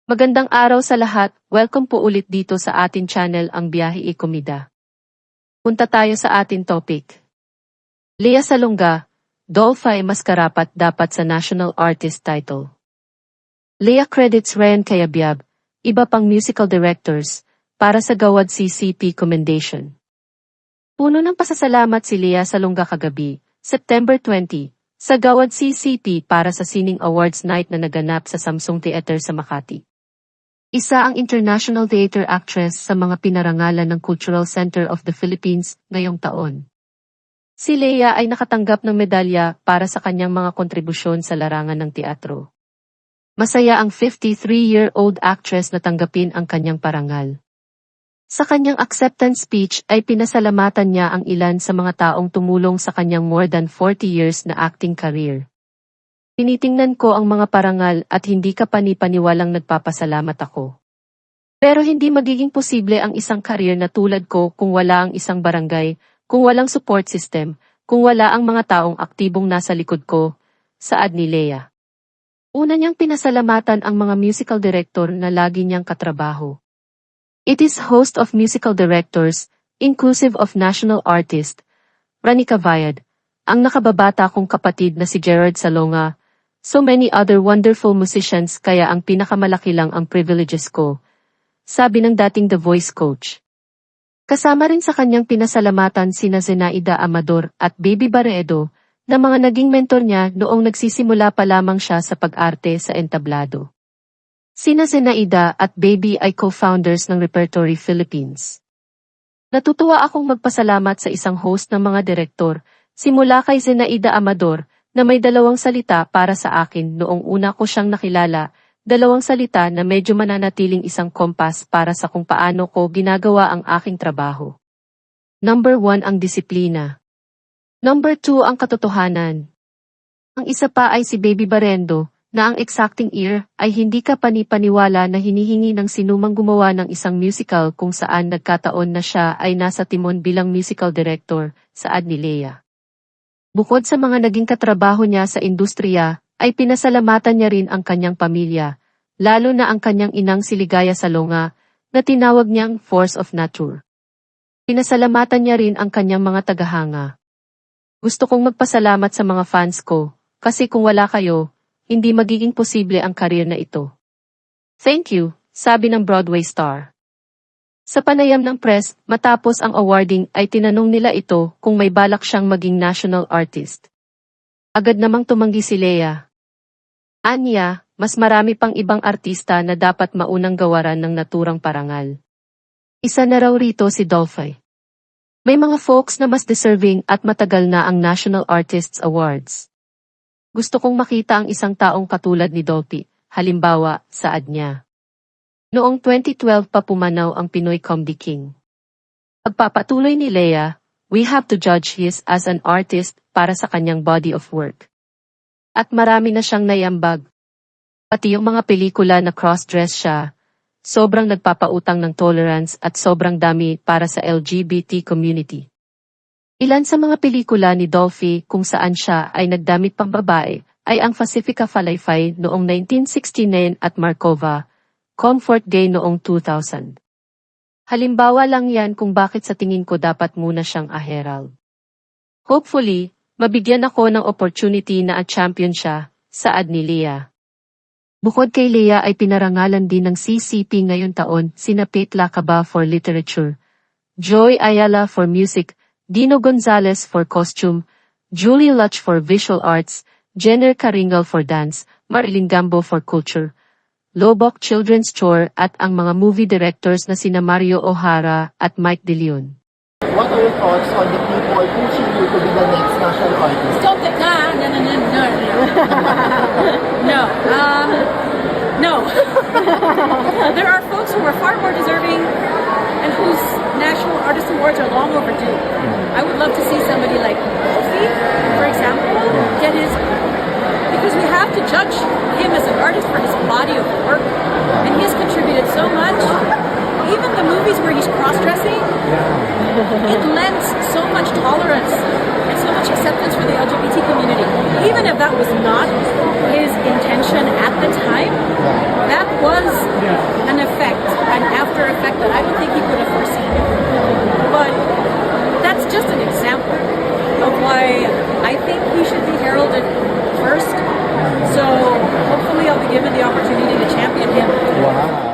Magandang araw sa lahat, welcome po ulit dito sa atin channel ang Biyahe e Komida. Punta tayo sa atin topic. Lea Salonga, Dolphy mas karapat dapat sa National Artist title. Lea credits Ryan Cayabyab, iba pang musical directors, para sa Gawad CCP commendation. Puno ng pasasalamat si Lea Salonga kagabi, September 20, sa Gawad CCP para sa Sining Awards Night na naganap sa Samsung Theater sa Makati. Isa ang international theater actress sa mga pinarangalan ng Cultural Center of the Philippines ngayong taon. Si Lea ay nakatanggap ng medalya para sa kanyang mga kontribusyon sa larangan ng teatro. Masaya ang 53-year-old actress na tanggapin ang kanyang parangal. Sa kanyang acceptance speech ay pinasalamatan niya ang ilan sa mga taong tumulong sa kanyang more than 40 years na acting career. Tinitingnan ko ang mga parangal at hindi ka panipaniwalang nagpapasalamat ako. Pero hindi magiging posible ang isang career na tulad ko kung wala ang isang barangay, kung walang support system, kung wala ang mga taong aktibong nasa likod ko, saad ni Lea. Una niyang pinasalamatan ang mga musical director na lagi niyang katrabaho. It is host of musical directors, inclusive of national artist, Ranica Vayad, ang nakababata kong kapatid na si Gerard Salonga, so many other wonderful musicians kaya ang pinakamalaki lang ang privileges ko, sabi ng dating The Voice coach. Kasama rin sa kanyang pinasalamatan sina Zenaida Amador at Baby Baredo, na mga naging mentor niya noong nagsisimula pa lamang siya sa pag-arte sa entablado. Sina Zenaida at Baby ay co-founders ng Repertory Philippines. Natutuwa akong magpasalamat sa isang host ng mga direktor, simula kay Zenaida Amador, na may 2 salita para sa akin noong una ko siyang nakilala, 2 salita na medyo mananatiling isang kompas para sa kung paano ko ginagawa ang aking trabaho. Number 1 ang disiplina. Number 2 ang katotohanan. Ang isa pa ay si Baby Barendo, na ang exacting ear ay hindi ka panipaniwala na hinihingi ng sinumang gumawa ng isang musical kung saan nagkataon na siya ay nasa timon bilang musical director, saad ni Lea. Bukod sa mga naging katrabaho niya sa industriya, ay pinasalamatan niya rin ang kanyang pamilya, lalo na ang kanyang inang si Ligaya Salonga, na tinawag niyang force of nature. Pinasalamatan niya rin ang kanyang mga tagahanga. Gusto kong magpasalamat sa mga fans ko, kasi kung wala kayo, hindi magiging posible ang career na ito. Thank you, sabi ng Broadway star. Sa panayam ng press, matapos ang awarding ay tinanong nila ito kung may balak siyang maging national artist. Agad namang tumanggi si Lea. Anya, mas marami pang ibang artista na dapat maunang gawaran ng naturang parangal. Isa na raw rito si Dolphy. May mga folks na mas deserving at matagal na ang National Artists Awards. Gusto kong makita ang isang taong katulad ni Dolphy, halimbawa, saad niya. Noong 2012 pa pumanaw ang Pinoy Comedy King. Pagpapatuloy ni Lea, we have to judge his as an artist para sa kanyang body of work. At marami na siyang naiambag. Pati yung mga pelikula na cross-dress siya, sobrang nagpapautang ng tolerance at sobrang dami para sa LGBT community. Ilan sa mga pelikula ni Dolphy kung saan siya ay nagdamit pang babae ay ang Pacifica Falayfay noong 1969 at Markova, Comfort Gay noong 2000. Halimbawa lang yan kung bakit sa tingin ko dapat muna siyang a-herald. Hopefully, mabigyan ako ng opportunity na a-champion siya, saad ni Lea. Bukod kay Lea ay pinarangalan din ng CCP ngayon taon sina Pete Lacaba for Literature, Joy Ayala for Music, Dino Gonzalez for Costume, Julie Luch for Visual Arts, Jenner Caringal for Dance, Marilyn Gambo for Culture, Lobok Children's Chore at ang mga movie directors na sina Mario O'Hara at Mike De Leon. What are your thoughts on the people pushing you to be the next national artist? Stop it! No. No. There are folks who are far more deserving and whose National Artist Awards are long overdue. I would love to see somebody like Dolphy, for example, get his... Because we have to judge him as an artist for his body of work, and he has contributed so much. Even the movies where he's cross-dressing, it lends so much tolerance and so much acceptance for the LGBT community. Even if that was not his intention at the time, that was an effect, an after effect that I don't think he could have foreseen. But that's just an example of why I think he should be heralded first. So hopefully I'll be given the opportunity to champion him. Wow.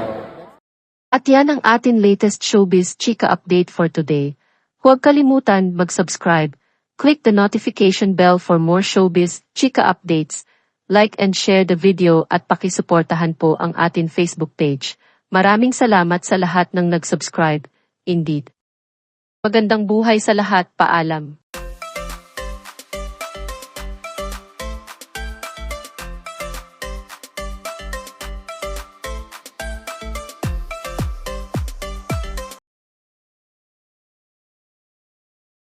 At yan ang atin latest showbiz chika update for today. Huwag kalimutan mag-subscribe, click the notification bell for more showbiz chika updates, like and share the video at pakisuportahan po ang atin Facebook page. Maraming salamat sa lahat ng nag-subscribe. Indeed. Magandang buhay sa lahat, paalam.